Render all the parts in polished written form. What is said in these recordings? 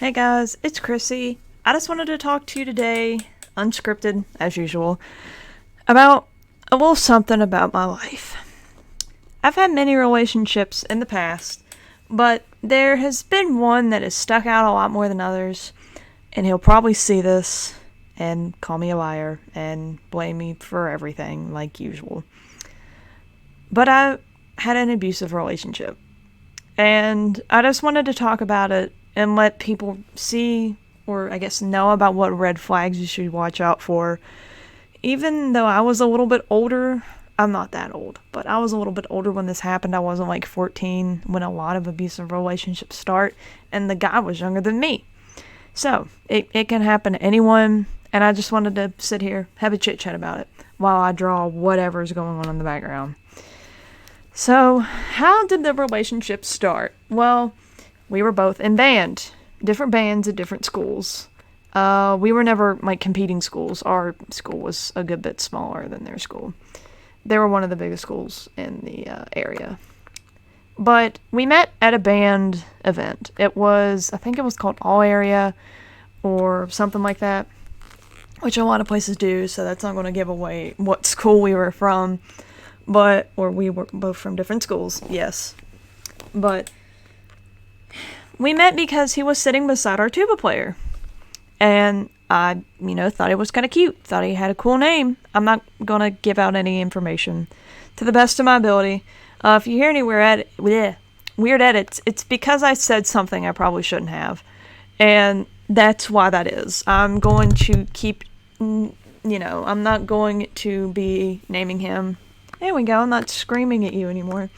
Hey guys, it's Chrissy. I just wanted to talk to you today, unscripted as usual, about a little something about my life. I've had many relationships in the past, but there has been one that has stuck out a lot more than others, and he'll probably see this and call me a liar and blame me for everything like usual. But I had an abusive relationship, and I just wanted to talk about it and let people see, or I guess know about what red flags you should watch out for. Even though I was a little bit older, I'm not that old, but I was a little bit older when this happened. I wasn't like 14 when a lot of abusive relationships start, and the guy was younger than me. So, it can happen to anyone, and I just wanted to sit here, have a chit chat about it, while I draw whatever's going on in the background. So, how did the relationship start? Well, we were both in band, different bands at different schools. We were never like competing schools. Our school was a good bit smaller than their school. They were one of the biggest schools in the area. But we met at a band event. I think it was called All Area or something like that, which a lot of places do, so that's not going to give away what school we were from. Or we were both from different schools, yes. But we met because he was sitting beside our tuba player. And I, thought he was kind of cute. Thought he had a cool name. I'm not going to give out any information to the best of my ability. If you hear any weird edits, it's because I said something I probably shouldn't have. And that's why that is. I'm going to keep, I'm not going to be naming him. There we go. I'm not screaming at you anymore.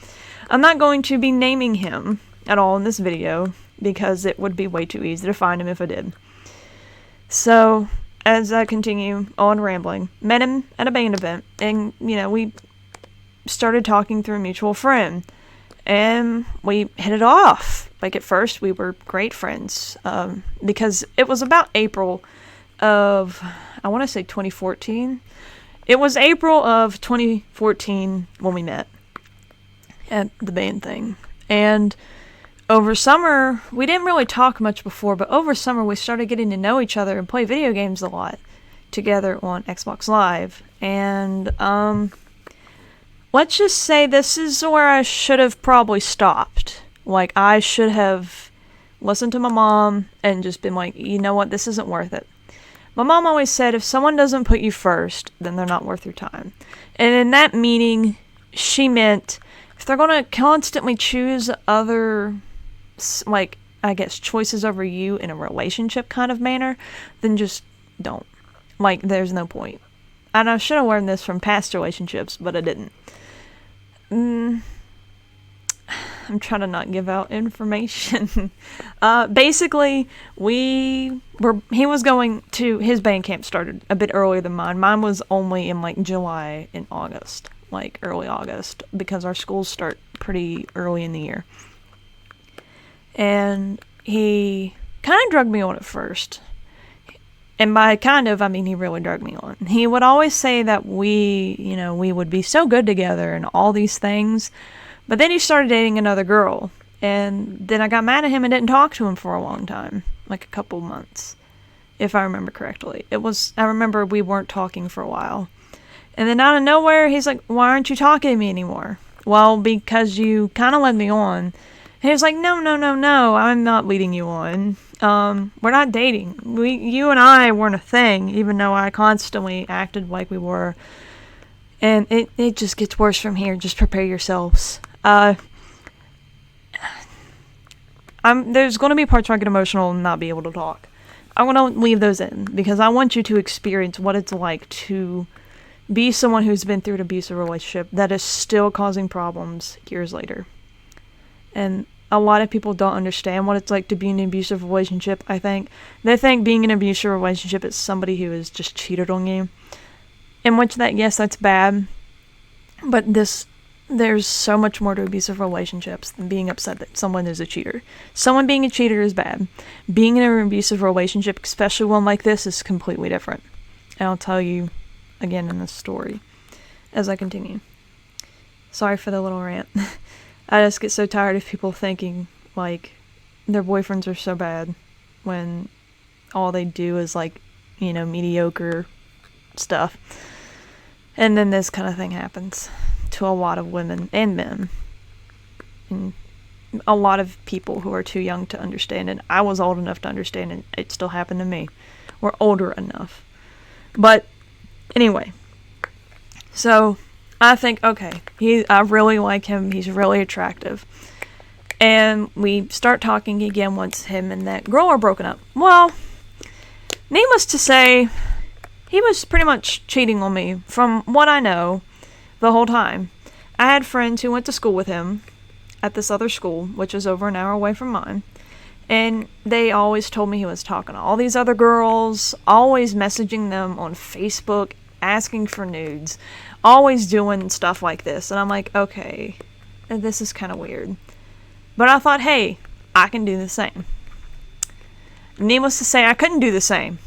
I'm not going to be naming him at all in this video because it would be way too easy to find him if I did. So, as I continue on rambling, met him at a band event, and, we started talking through a mutual friend, and we hit it off. Like, at first, we were great friends, because it was about April of, I want to say 2014. It was April of 2014 when we met at the band thing, and over summer, we didn't really talk much before, but over summer we started getting to know each other and play video games a lot together on Xbox Live. And let's just say this is where I should have probably stopped. Like, I should have listened to my mom and just been like, you know what, this isn't worth it. My mom always said, if someone doesn't put you first, then they're not worth your time. And in that meaning, she meant if they're going to constantly choose other, like, I guess, choices over you in a relationship kind of manner, then just don't. Like, there's no point. And I should have learned this from past relationships, but I didn't. I'm trying to not give out information. Basically, he was going to, his band camp started a bit earlier than mine. Mine was only in like July and August, like early August, because our schools start pretty early in the year. And he kind of drugged me on at first. And by kind of, I mean he really drugged me on. He would always say that we would be so good together and all these things. But then he started dating another girl. And then I got mad at him and didn't talk to him for a long time. Like a couple months, if I remember correctly. I remember we weren't talking for a while. And then out of nowhere, he's like, why aren't you talking to me anymore? Well, because you kind of led me on. And he was like, no, I'm not leading you on. We're not dating. You and I weren't a thing, even though I constantly acted like we were. And it just gets worse from here. Just prepare yourselves. There's going to be parts where I get emotional and not be able to talk. I'm going to leave those in because I want you to experience what it's like to be someone who's been through an abusive relationship that is still causing problems years later. And a lot of people don't understand what it's like to be in an abusive relationship, I think. They think being in an abusive relationship is somebody who has just cheated on you. In which yes, that's bad. But there's so much more to abusive relationships than being upset that someone is a cheater. Someone being a cheater is bad. Being in an abusive relationship, especially one like this, is completely different. And I'll tell you again in this story as I continue. Sorry for the little rant. I just get so tired of people thinking, like, their boyfriends are so bad. when all they do is, like, mediocre stuff. And then this kind of thing happens to a lot of women and men. And a lot of people who are too young to understand it. I was old enough to understand it. It still happened to me. We're older enough. But anyway, so I think, okay, I really like him. He's really attractive. And we start talking again once him and that girl are broken up. Well, needless to say, he was pretty much cheating on me from what I know the whole time. I had friends who went to school with him at this other school, which is over an hour away from mine. And they always told me he was talking to all these other girls, always messaging them on Facebook, asking for nudes, always doing stuff like this. And I'm like, okay, this is kind of weird. But I thought, hey, I can do the same. Needless to say, I couldn't do the same.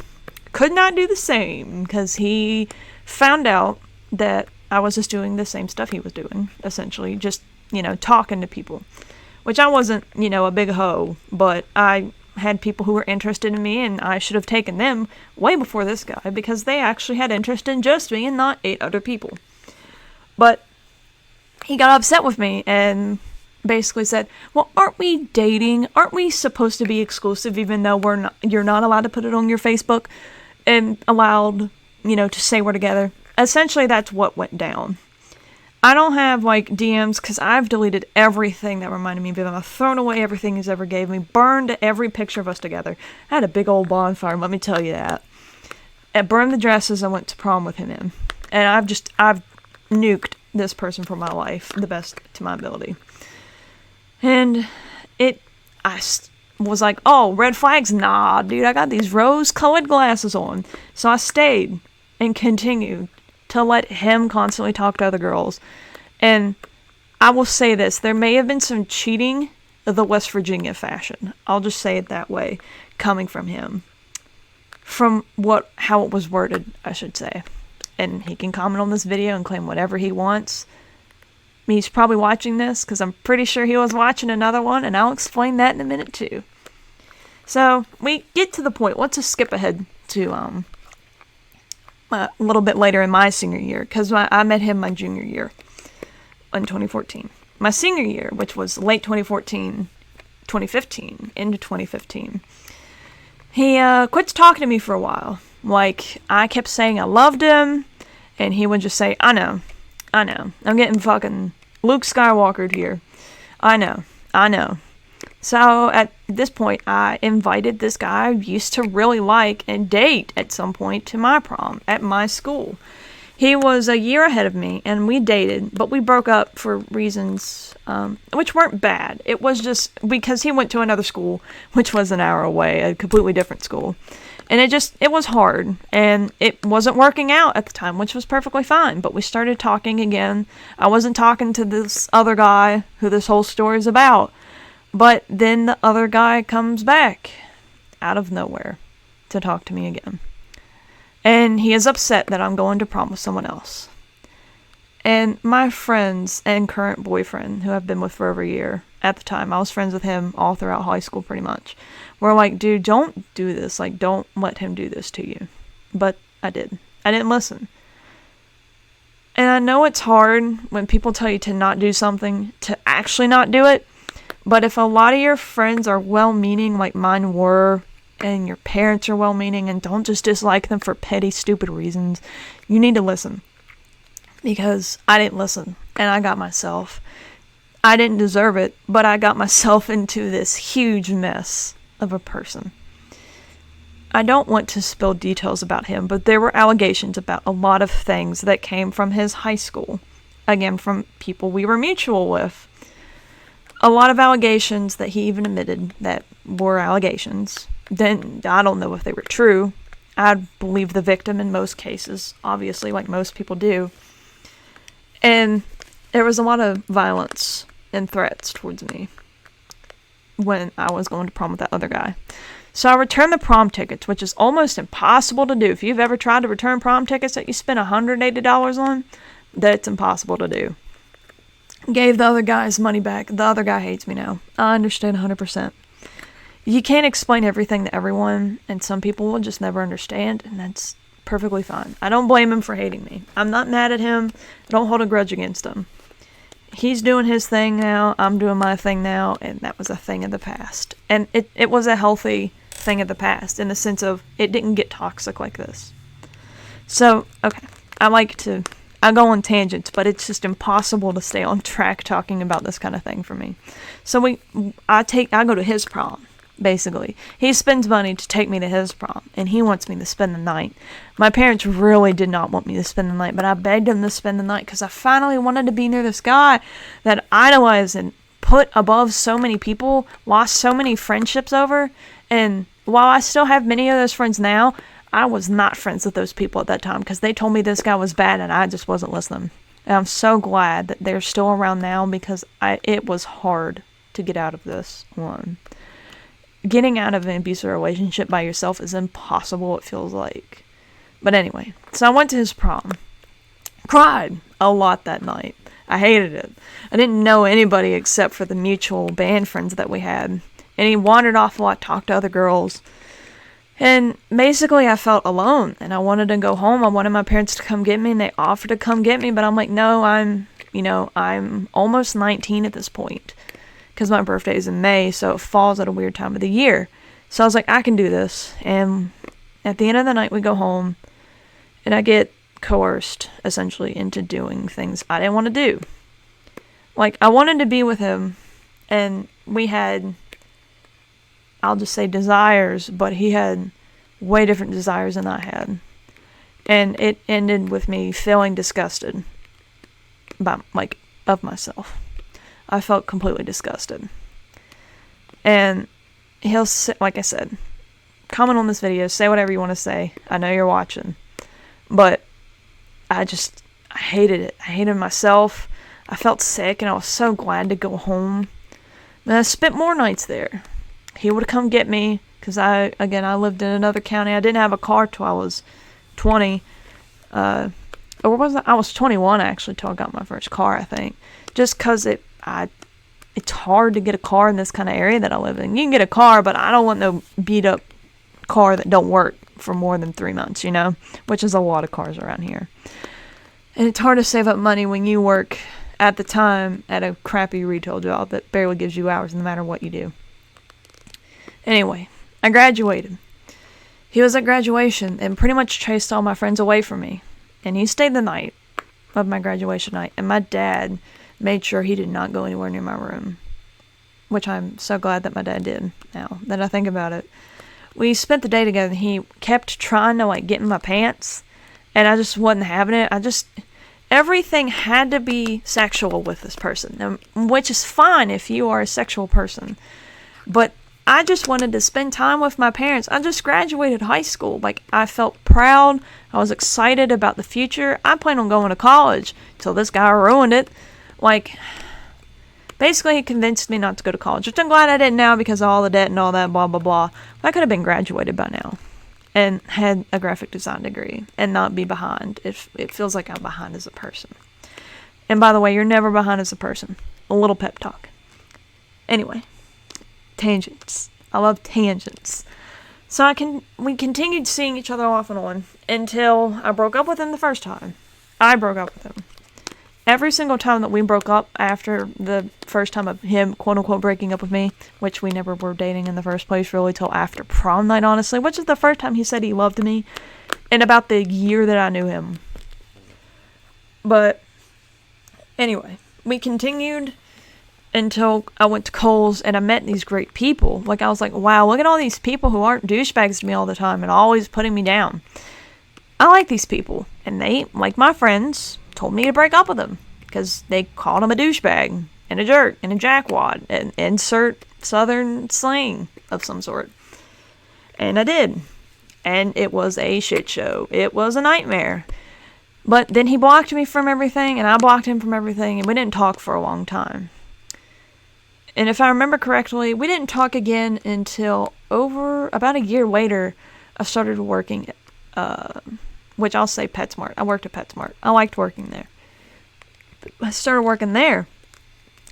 Could not do the same, because he found out that I was just doing the same stuff he was doing, essentially, just, talking to people. Which I wasn't, a big hoe, but I had people who were interested in me, and I should have taken them way before this guy, because they actually had interest in just me and not 8 other people. But he got upset with me and basically said, well, aren't we dating? Aren't we supposed to be exclusive, even though you're not allowed to put it on your Facebook and allowed, to say we're together? Essentially, that's what went down. I don't have, DMs, because I've deleted everything that reminded me of him. I've thrown away everything he's ever gave me, burned every picture of us together. I had a big old bonfire, let me tell you that. I burned the dresses I went to prom with him in. And I've nuked this person from my life, the best to my ability. And I was like, oh, red flags? Nah, dude, I got these rose-colored glasses on. So I stayed and continued to let him constantly talk to other girls. And I will say this, there may have been some cheating of the West Virginia fashion. I'll just say it that way, coming from him. From how it was worded, I should say. And he can comment on this video and claim whatever he wants. He's probably watching this, because I'm pretty sure he was watching another one, and I'll explain that in a minute too. So, we get to the point. Let's just skip ahead to a little bit later in my senior year, because I met him my junior year in 2014. My senior year, which was late 2014, 2015, into 2015, he quit talking to me for a while. I kept saying I loved him, and he would just say, I know, I'm getting fucking Luke Skywalkered here. I know. So at this point, I invited this guy I used to really like and date at some point to my prom at my school. He was a year ahead of me, and we dated, but we broke up for reasons which weren't bad. It was just because he went to another school, which was an hour away, a completely different school. And it was hard, and it wasn't working out at the time, which was perfectly fine. But we started talking again. I wasn't talking to this other guy who this whole story is about. But then the other guy comes back out of nowhere to talk to me again. And he is upset that I'm going to prom with someone else. And my friends and current boyfriend, who I've been with for over a year, at the time, I was friends with him all throughout high school pretty much, were like, dude, don't do this. Don't let him do this to you. But I did. I didn't listen. And I know it's hard when people tell you to not do something, to actually not do it. But if a lot of your friends are well-meaning, like mine were, and your parents are well-meaning, and don't just dislike them for petty, stupid reasons, you need to listen. Because I didn't listen, and I got myself. I didn't deserve it, but I got myself into this huge mess of a person. I don't want to spill details about him, but there were allegations about a lot of things that came from his high school. Again, from people we were mutual with. A lot of allegations that he even admitted that were allegations. Then I don't know if they were true. I'd believe the victim in most cases, obviously, like most people do. And there was a lot of violence and threats towards me when I was going to prom with that other guy. So I returned the prom tickets, which is almost impossible to do. If you've ever tried to return prom tickets that you spent $180 on, that's impossible to do. Gave the other guy his money back. The other guy hates me now. I understand 100%. You can't explain everything to everyone, and some people will just never understand, and that's perfectly fine. I don't blame him for hating me. I'm not mad at him. I don't hold a grudge against him. He's doing his thing now. I'm doing my thing now, and that was a thing of the past. And it was a healthy thing of the past in the sense of it didn't get toxic like this. So, okay. I go on tangents, but it's just impossible to stay on track talking about this kind of thing for me. So I go to his prom, basically. He spends money to take me to his prom, and he wants me to spend the night. My parents really did not want me to spend the night, but I begged him to spend the night because I finally wanted to be near this guy that I idolized and put above so many people, lost so many friendships over, and while I still have many of those friends now, I was not friends with those people at that time because they told me this guy was bad and I just wasn't listening. And I'm so glad that they're still around now because it was hard to get out of this one. Getting out of an abusive relationship by yourself is impossible, it feels like. But anyway, so I went to his prom. Cried a lot that night. I hated it. I didn't know anybody except for the mutual band friends that we had. And he wandered off a lot, talked to other girls. And basically I felt alone and I wanted to go home. I wanted my parents to come get me and they offered to come get me, but I'm like, no, I'm almost 19 at this point because my birthday is in May, so it falls at a weird time of the year. So I was like, I can do this. And at the end of the night we go home and I get coerced essentially into doing things I didn't want to do. Like, I wanted to be with him and we had, I'll just say desires, but he had way different desires than I had. And it ended with me feeling disgusted of myself. I felt completely disgusted. And he'll say, like I said, comment on this video, say whatever you want to say. I know you're watching. But I hated it. I hated myself. I felt sick and I was so glad to go home. And I spent more nights there. He would come get me because I lived in another county. I didn't have a car till I was 20. Or was I was 21 actually till I got my first car, I think. Just because it's hard to get a car in this kind of area that I live in. You can get a car, but I don't want no beat up car that don't work for more than 3 months, which is a lot of cars around here. And it's hard to save up money when you work at the time at a crappy retail job that barely gives you hours no matter what you do. Anyway, I graduated. He was at graduation and pretty much chased all my friends away from me. And he stayed the night of my graduation night. And my dad made sure he did not go anywhere near my room. Which I'm so glad that my dad did now that I think about it. We spent the day together and he kept trying to get in my pants. And I just wasn't having it. Everything had to be sexual with this person. Which is fine if you are a sexual person. But I just wanted to spend time with my parents. I just graduated high school. I felt proud. I was excited about the future. I planned on going to college till this guy ruined it. Basically, he convinced me not to go to college, which I'm glad I didn't now because of all the debt and all that, blah, blah, blah. I could have been graduated by now and had a graphic design degree and not be behind. It feels like I'm behind as a person. And by the way, you're never behind as a person. A little pep talk. Anyway. Tangents. I love tangents. So we continued seeing each other off and on until I broke up with him the first time. I broke up with him. Every single time that we broke up after the first time of him, quote unquote, breaking up with me, which we never were dating in the first place really till after prom night, honestly, which is the first time he said he loved me in about the year that I knew him. But anyway, we continued until I went to Kohl's and I met these great people. I was like, wow, look at all these people who aren't douchebags to me all the time and always putting me down. I like these people. And they, like my friends, told me to break up with them because they called him a douchebag and a jerk and a jackwad and insert southern slang of some sort. And I did. And it was a shit show. It was a nightmare. But then he blocked me from everything and I blocked him from everything and we didn't talk for a long time. And if I remember correctly, we didn't talk again until about a year later, I started working which I'll say PetSmart. I worked at PetSmart. I liked working there. But I started working there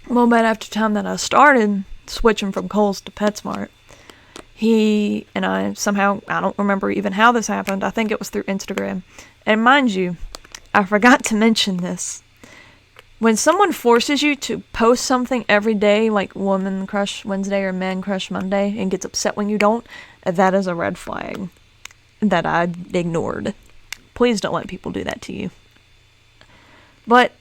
a little bit after the time that I started switching from Kohl's to PetSmart. He and I somehow, I don't remember even how this happened. I think it was through Instagram. And mind you, I forgot to mention this. When someone forces you to post something every day, like Woman Crush Wednesday or Man Crush Monday, and gets upset when you don't, that is a red flag that I ignored. Please don't let people do that to you. But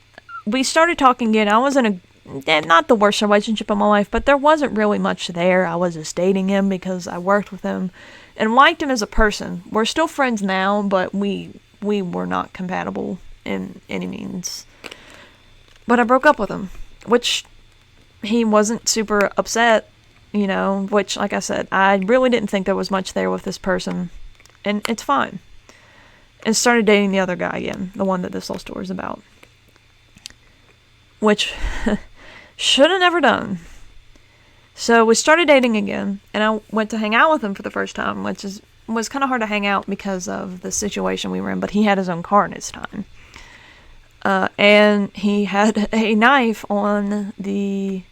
we started talking again. I was in not the worst relationship of my life, but there wasn't really much there. I was just dating him because I worked with him and liked him as a person. We're still friends now, but we were not compatible in any means. But I broke up with him, which he wasn't super upset, which, like I said, I really didn't think there was much there with this person, and it's fine. And started dating the other guy again, the one that this whole story is about. Which, should have never done. So we started dating again, and I went to hang out with him for the first time, which was kind of hard to hang out because of the situation we were in, but he had his own car in his time. And he had a knife on the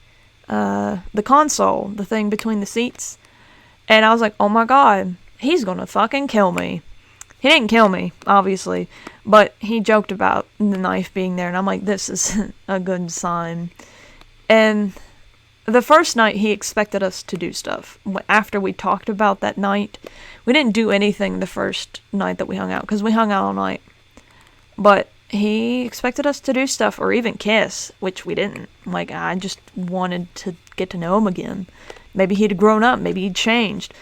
console, the thing between the seats. And I was like, oh my god, he's gonna fucking kill me. He didn't kill me, obviously, but he joked about the knife being there, and I'm like, this is a good sign. And the first night, he expected us to do stuff. After we talked about that night, we didn't do anything the first night that we hung out, because we hung out all night. But he expected us to do stuff, or even kiss, which we didn't. Like, I just wanted to get to know him again. Maybe he'd grown up, maybe he'd changed.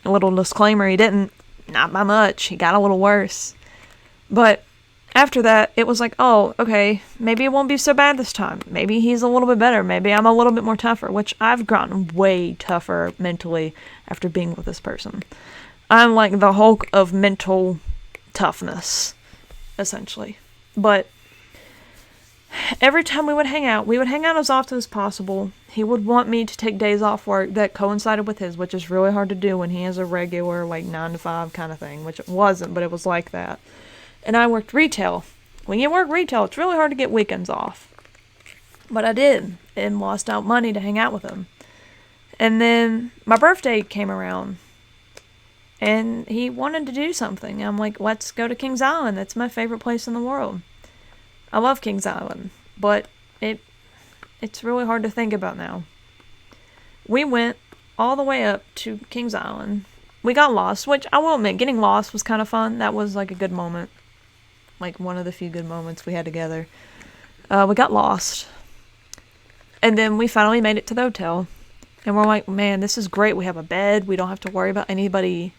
A little disclaimer, he didn't. Not by much. He got a little worse. But after that, it was like, oh, okay, maybe it won't be so bad this time. Maybe he's a little bit better. Maybe I'm a little bit more tougher, which I've gotten way tougher mentally after being with this person. I'm like the Hulk of mental toughness, essentially. But every time we would hang out as often as possible. He would want me to take days off work that coincided with his, which is really hard to do when he has a regular, 9 to 5 kind of thing, which it wasn't, but it was like that. And I worked retail. When you work retail, it's really hard to get weekends off. But I did, and lost out money to hang out with him. And then my birthday came around, and he wanted to do something. I'm like, let's go to Kings Island. That's my favorite place in the world. I love Kings Island, but it's really hard to think about now. We went all the way up to Kings Island. We got lost, which I will admit, getting lost was kind of fun. That was like a good moment. Like one of the few good moments we had together. We got lost. And then we finally made it to the hotel. And we're like, man, this is great. We have a bed. We don't have to worry about anybody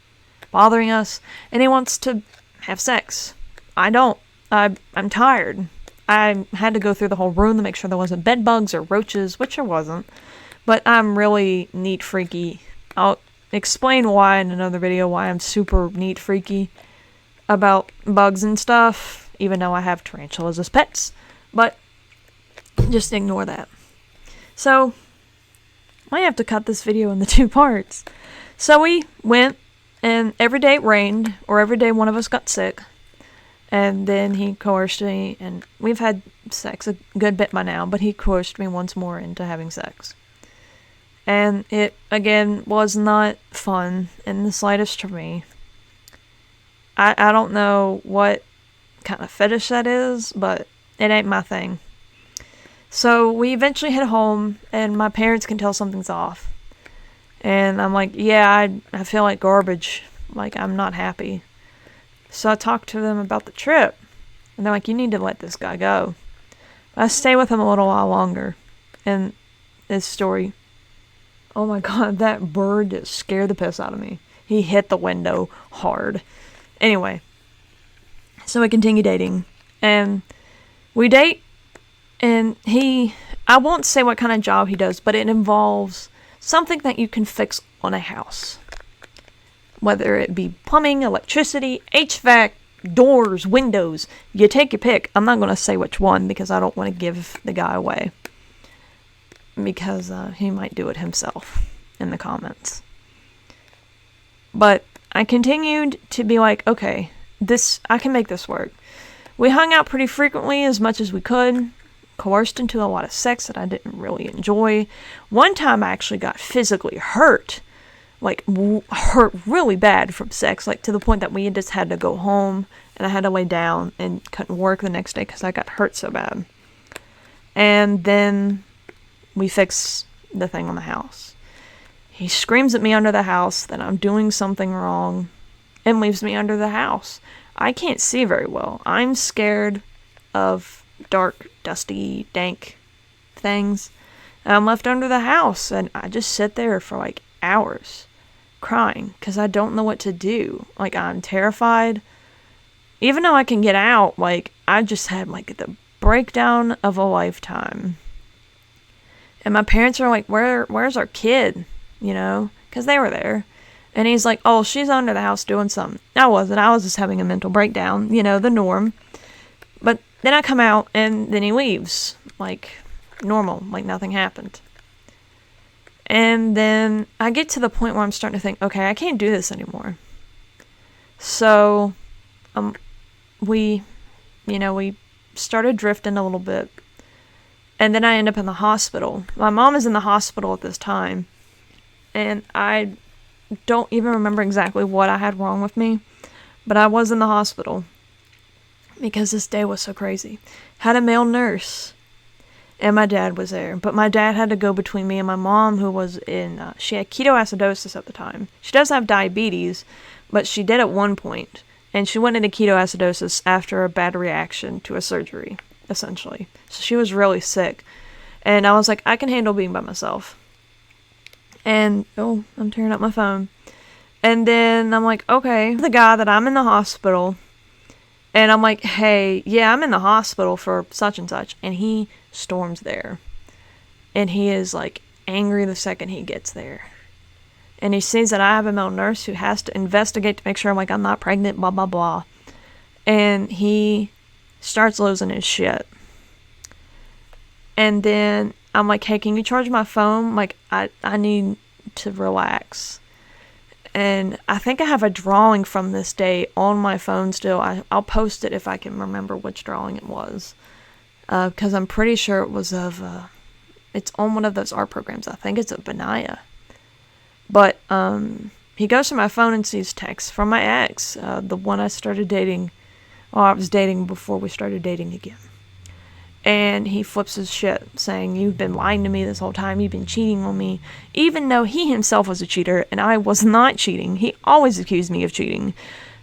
bothering us. And he wants to have sex. I don't. I'm tired. I had to go through the whole room to make sure there wasn't bed bugs or roaches, which there wasn't. But I'm really neat freaky. I'll explain why in another video, why I'm super neat freaky about bugs and stuff, even though I have tarantulas as pets. But just ignore that. So, I have to cut this video into 2 parts. So we went, and every day it rained, or every day one of us got sick. And then he coerced me, and we've had sex a good bit by now, but he coerced me once more into having sex. And it, again, was not fun in the slightest to me. I don't know what kind of fetish that is, but it ain't my thing. So we eventually head home, and my parents can tell something's off. And I'm like, yeah, I feel like garbage. Like, I'm not happy. So I talked to them about the trip. And they're like, you need to let this guy go. I stay with him a little while longer. And this story, oh my god, that bird just scared the piss out of me. He hit the window hard. Anyway, so we continue dating. And we date. And I won't say what kind of job he does, but it involves something that you can fix on a house. Whether it be plumbing, electricity, HVAC, doors, windows. You take your pick. I'm not going to say which one because I don't want to give the guy away. Because he might do it himself in the comments. But I continued to be like, okay, I can make this work. We hung out pretty frequently, as much as we could. Coerced into a lot of sex that I didn't really enjoy. One time I actually got physically hurt like, hurt really bad from sex, like, to the point that we just had to go home, and I had to lay down and couldn't work the next day because I got hurt so bad. And then we fix the thing on the house. He screams at me under the house that I'm doing something wrong and leaves me under the house. I can't see very well. I'm scared of dark, dusty, dank things. And I'm left under the house, and I just sit there for like hours crying because I don't know what to do. Like, I'm terrified. Even though I can get out, like, I just had like the breakdown of a lifetime. And my parents are like, where's our kid? You know, because they were there. And he's like, oh, she's under the house doing something. I wasn't. I was just having a mental breakdown, you know, the norm. But then I come out, and then he leaves, like normal, like nothing happened. And then I get to the point where I'm starting to think, okay, I can't do this anymore. So, we started drifting a little bit. And then I end up in the hospital. My mom is in the hospital at this time. And I don't even remember exactly what I had wrong with me. But I was in the hospital. Because this day was so crazy. Had a male nurse. And my dad was there. But my dad had to go between me and my mom, who was in... she had ketoacidosis at the time. She does have diabetes. But she did at one point. And she went into ketoacidosis after a bad reaction to a surgery, essentially. So she was really sick. And I was like, I can handle being by myself. And, oh, I'm tearing up my phone. And then I'm like, okay, the guy that I'm in the hospital. And I'm like, hey, yeah, I'm in the hospital for such and such. And he storms there. And he is, like, angry the second he gets there. And he sees that I have a male nurse who has to investigate to make sure I'm not pregnant, blah, blah, blah. And he starts losing his shit. And then I'm like, hey, can you charge my phone? Like, I need to relax. And I think I have a drawing from this day on my phone still. I'll post it if I can remember which drawing it was. Because I'm pretty sure it was of... it's on one of those art programs. I think it's of Benaya. But he goes to my phone and sees texts from my ex. The one I started dating... Well, I was dating before we started dating again. And he flips his shit, saying, you've been lying to me this whole time, you've been cheating on me. Even though he himself was a cheater, and I was not cheating. He always accused me of cheating.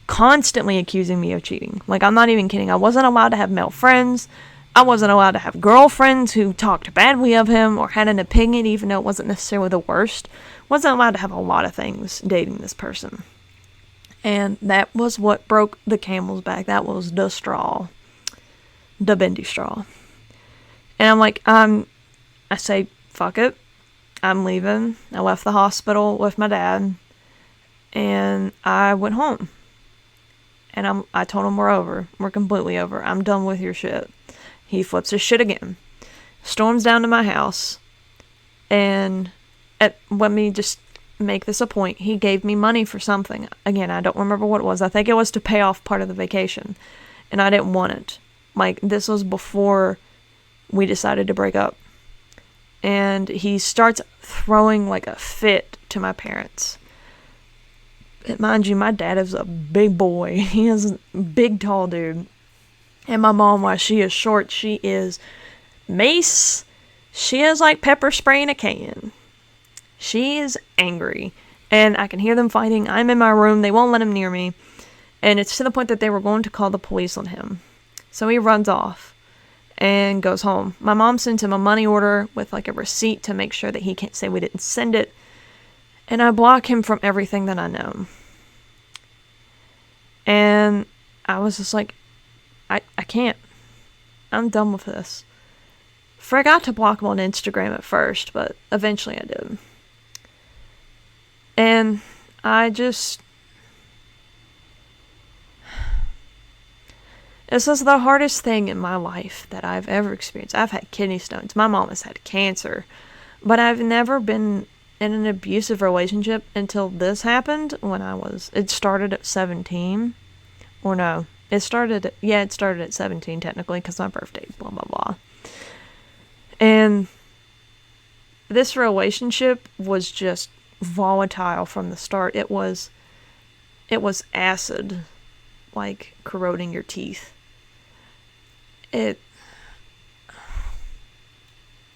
Constantly accusing me of cheating. Like, I'm not even kidding. I wasn't allowed to have male friends. I wasn't allowed to have girlfriends who talked badly of him or had an opinion, even though it wasn't necessarily the worst. Wasn't allowed to have a lot of things dating this person. And that was what broke the camel's back. That was the straw. The bendy straw. And I'm like, I say, fuck it. I'm leaving. I left the hospital with my dad. And I went home. And I told him we're over. We're completely over. I'm done with your shit. He flips his shit again. Storms down to my house. And let me just make this a point. He gave me money for something. Again, I don't remember what it was. I think it was to pay off part of the vacation. And I didn't want it. Like, this was before we decided to break up. And he starts throwing like a fit to my parents. And mind you, my dad is a big boy. He is a big, tall dude. And my mom, while she is short, she is mace. She is like pepper spray in a can. She is angry. And I can hear them fighting. I'm in my room. They won't let him near me. And it's to the point that they were going to call the police on him. So he runs off and goes home. My mom sends him a money order with like a receipt to make sure that he can't say we didn't send it. And I block him from everything that I know. And I was just like, I can't. I'm done with this. Forgot to block him on Instagram at first, but eventually I did. And I just... This is the hardest thing in my life that I've ever experienced. I've had kidney stones. My mom has had cancer. But I've never been in an abusive relationship until this happened when it started at 17. Or no, it started at 17 technically because my birthday, blah, blah, blah. And this relationship was just volatile from the start. It was acid, like corroding your teeth. I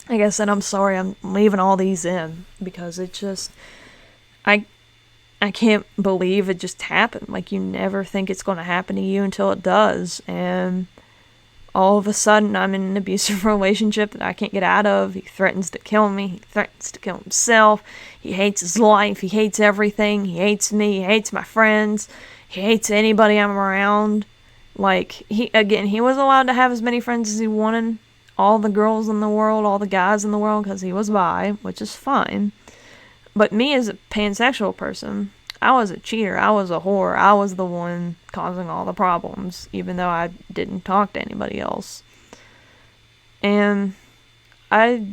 guess, and I'm sorry I'm leaving all these in, because it just, I can't believe it just happened. Like, you never think it's going to happen to you until it does, and all of a sudden I'm in an abusive relationship that I can't get out of. He threatens to kill me. He threatens to kill himself. He hates his life. He hates everything. He hates me. He hates my friends. He hates anybody I'm around. Like, he was allowed to have as many friends as he wanted. All the girls in the world, all the guys in the world, because he was bi, which is fine. But me as a pansexual person, I was a cheater. I was a whore. I was the one causing all the problems, even though I didn't talk to anybody else. And I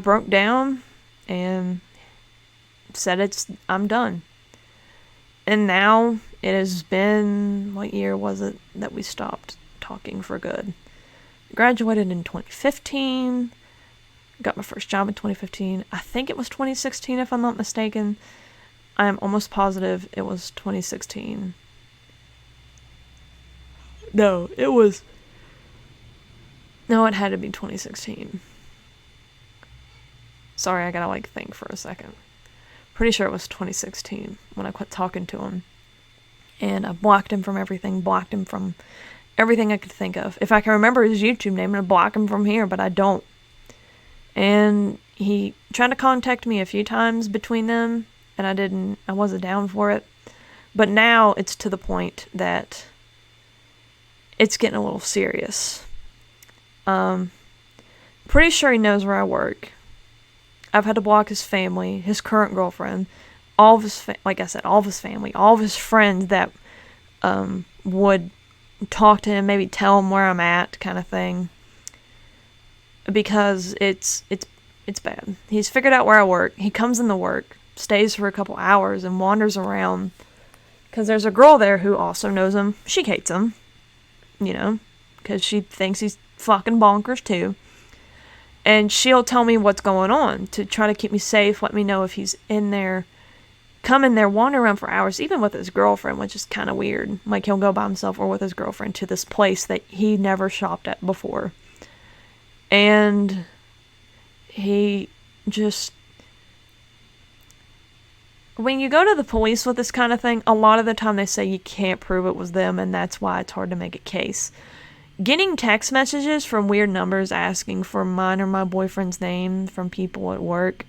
broke down and said I'm done. And now it has been, what year was it that we stopped talking for good? Graduated in 2015. Got my first job in 2015. I think it was 2016 if I'm not mistaken. I'm almost positive it was 2016. No, it had to be 2016. Sorry, I gotta think for a second. Pretty sure it was 2016 when I quit talking to him. And I blocked him from everything, blocked him from everything I could think of. If I can remember his YouTube name, I'm gonna block him from here, but I don't. And he tried to contact me a few times between them, and I wasn't down for it. But now it's to the point that it's getting a little serious. Pretty sure he knows where I work. I've had to block his family, his current girlfriend, all of his, like I said, all of his family, all of his friends that would talk to him, maybe tell him where I'm at, kind of thing. Because it's bad. He's figured out where I work. He comes into work, stays for a couple hours, and wanders around. Because there's a girl there who also knows him. She hates him, because she thinks he's fucking bonkers too. And she'll tell me what's going on to try to keep me safe, let me know if he's in there, come in there, wander around for hours, even with his girlfriend, which is kind of weird. Like, he'll go by himself or with his girlfriend to this place that he never shopped at before. And he just... When you go to the police with this kind of thing, a lot of the time they say you can't prove it was them, and that's why it's hard to make a case. Getting text messages from weird numbers asking for mine or my boyfriend's name from people at work,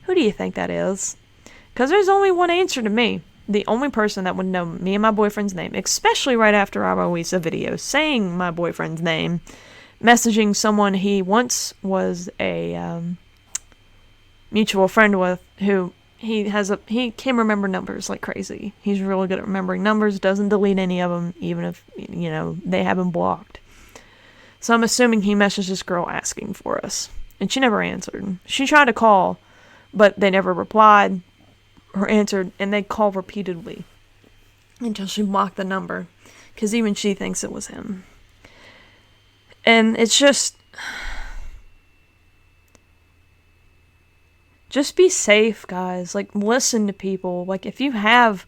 who do you think that is? Because there's only one answer to me. The only person that would know me and my boyfriend's name, especially right after I release a video saying my boyfriend's name, messaging someone he once was a mutual friend with, who he can remember numbers like crazy. He's really good at remembering numbers, doesn't delete any of them, even if, they have him blocked. So I'm assuming he messaged this girl asking for us. And she never answered. She tried to call, but they never replied or answered, and they call repeatedly until she blocked the number, because even she thinks it was him. And it's just be safe, guys. Like, listen to people. Like, if you have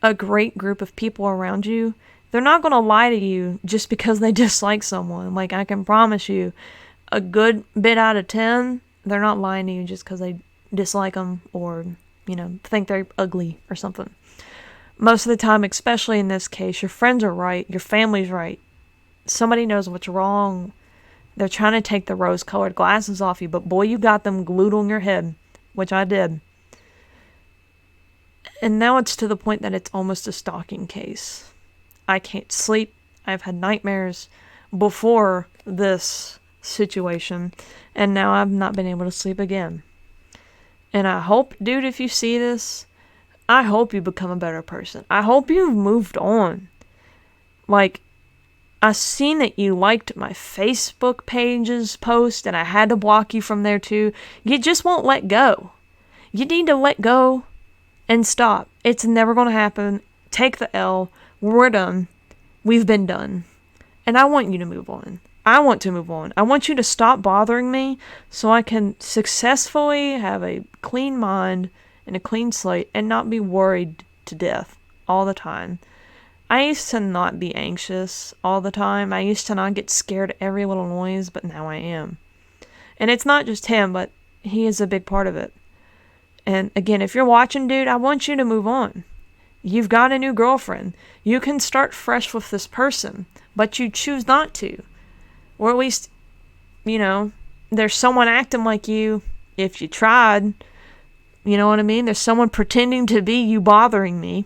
a great group of people around you, they're not going to lie to you just because they dislike someone. Like, I can promise you, a good bit out of 10, they're not lying to you just because they dislike them or, think they're ugly or something. Most of the time, especially in this case, your friends are right, your family's right. Somebody knows what's wrong. They're trying to take the rose-colored glasses off you, but boy, you got them glued on your head, which I did. And now it's to the point that it's almost a stalking case. I can't sleep. I've had nightmares before this situation, and now I've not been able to sleep again. And I hope, dude, if you see this, I hope you become a better person. I hope you've moved on. Like, I seen that you liked my Facebook page's post, and I had to block you from there too. You just won't let go. You need to let go and stop. It's never going to happen. Take the L. We're done. We've been done. And I want you to move on. I want to move on. I want you to stop bothering me so I can successfully have a clean mind and a clean slate and not be worried to death all the time. I used to not be anxious all the time. I used to not get scared at every little noise, but now I am. And it's not just him, but he is a big part of it. And again, if you're watching, dude, I want you to move on. You've got a new girlfriend. You can start fresh with this person, but you choose not to. Or at least, there's someone acting like you if you tried. You know what I mean? There's someone pretending to be you bothering me.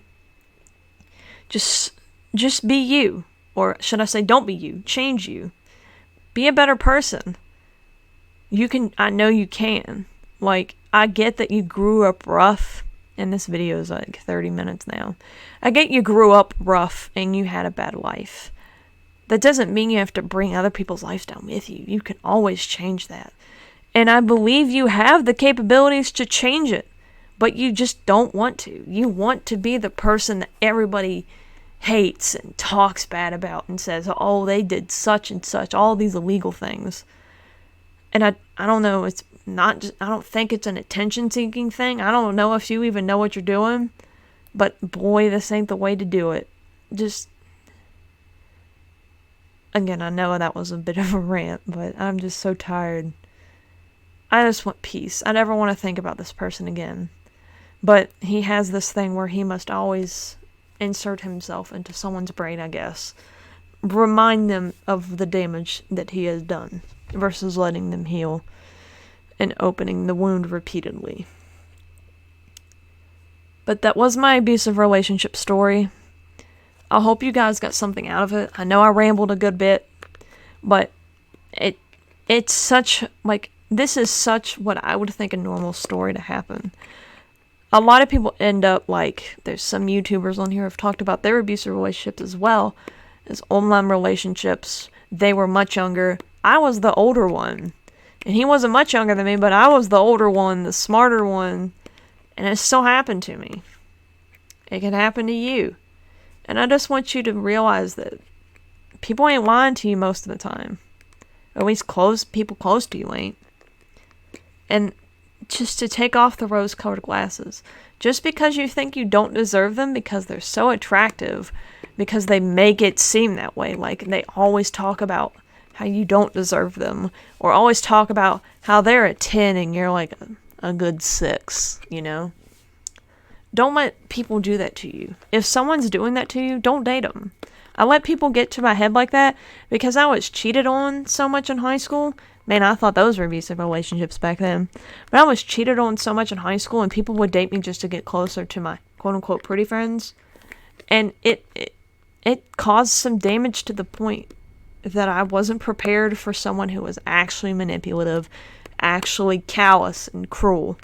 Just be you. Or should I say, don't be you. Change you. Be a better person. I know you can. Like, I get that you grew up rough. And this video is like 30 minutes now. I get you grew up rough and you had a bad life. That doesn't mean you have to bring other people's lives down with you. You can always change that. And I believe you have the capabilities to change it. But you just don't want to. You want to be the person that everybody hates and talks bad about and says, oh, they did such and such, all these illegal things. And I don't know, it's not just, I don't think it's an attention-seeking thing. I don't know if you even know what you're doing. But boy, this ain't the way to do it. Again, I know that was a bit of a rant, but I'm just so tired. I just want peace. I never want to think about this person again. But he has this thing where he must always insert himself into someone's brain, I guess. Remind them of the damage that he has done versus letting them heal and opening the wound repeatedly. But that was my abusive relationship story. I hope you guys got something out of it. I know I rambled a good bit, but it's such, like, this is such what I would think a normal story to happen. A lot of people end up like, there's some YouTubers on here who have talked about their abusive relationships as well as online relationships. They were much younger. I was the older one. And he wasn't much younger than me, but I was the older one, the smarter one. And it still happened to me. It can happen to you. And I just want you to realize that people ain't lying to you most of the time. Or at least people close to you ain't. And just to take off the rose-colored glasses. Just because you think you don't deserve them because they're so attractive, because they make it seem that way. Like, they always talk about how you don't deserve them. Or always talk about how they're a 10 and you're like a good 6, Don't let people do that to you. If someone's doing that to you, don't date them. I let people get to my head like that because I was cheated on so much in high school. Man, I thought those were abusive relationships back then. But I was cheated on so much in high school and people would date me just to get closer to my quote-unquote pretty friends. And it caused some damage to the point that I wasn't prepared for someone who was actually manipulative, actually callous and cruel.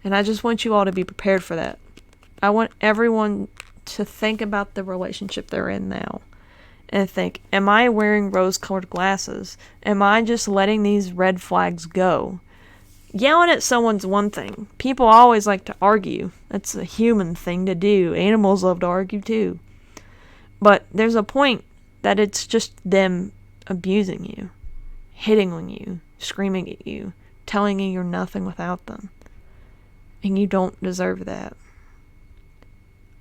And I just want you all to be prepared for that. I want everyone to think about the relationship they're in now. And think, am I wearing rose-colored glasses? Am I just letting these red flags go? Yelling at someone's one thing. People always like to argue. That's a human thing to do. Animals love to argue too. But there's a point that it's just them abusing you, hitting on you, screaming at you, telling you you're nothing without them. And you don't deserve that.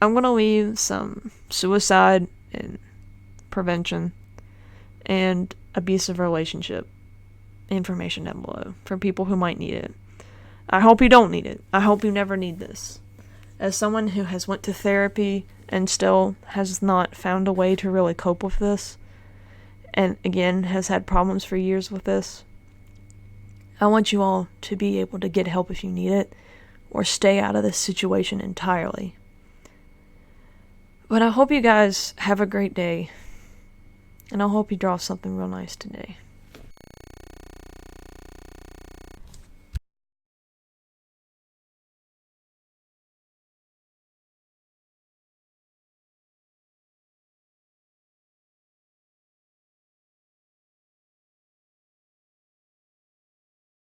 I'm going to leave some suicide and prevention and abusive relationship information down below for people who might need it. I hope you don't need it. I hope you never need this. As someone who has went to therapy and still has not found a way to really cope with this, and again has had problems for years with this, I want you all to be able to get help if you need it, or stay out of this situation entirely. But I hope you guys have a great day, and I hope you draw something real nice today.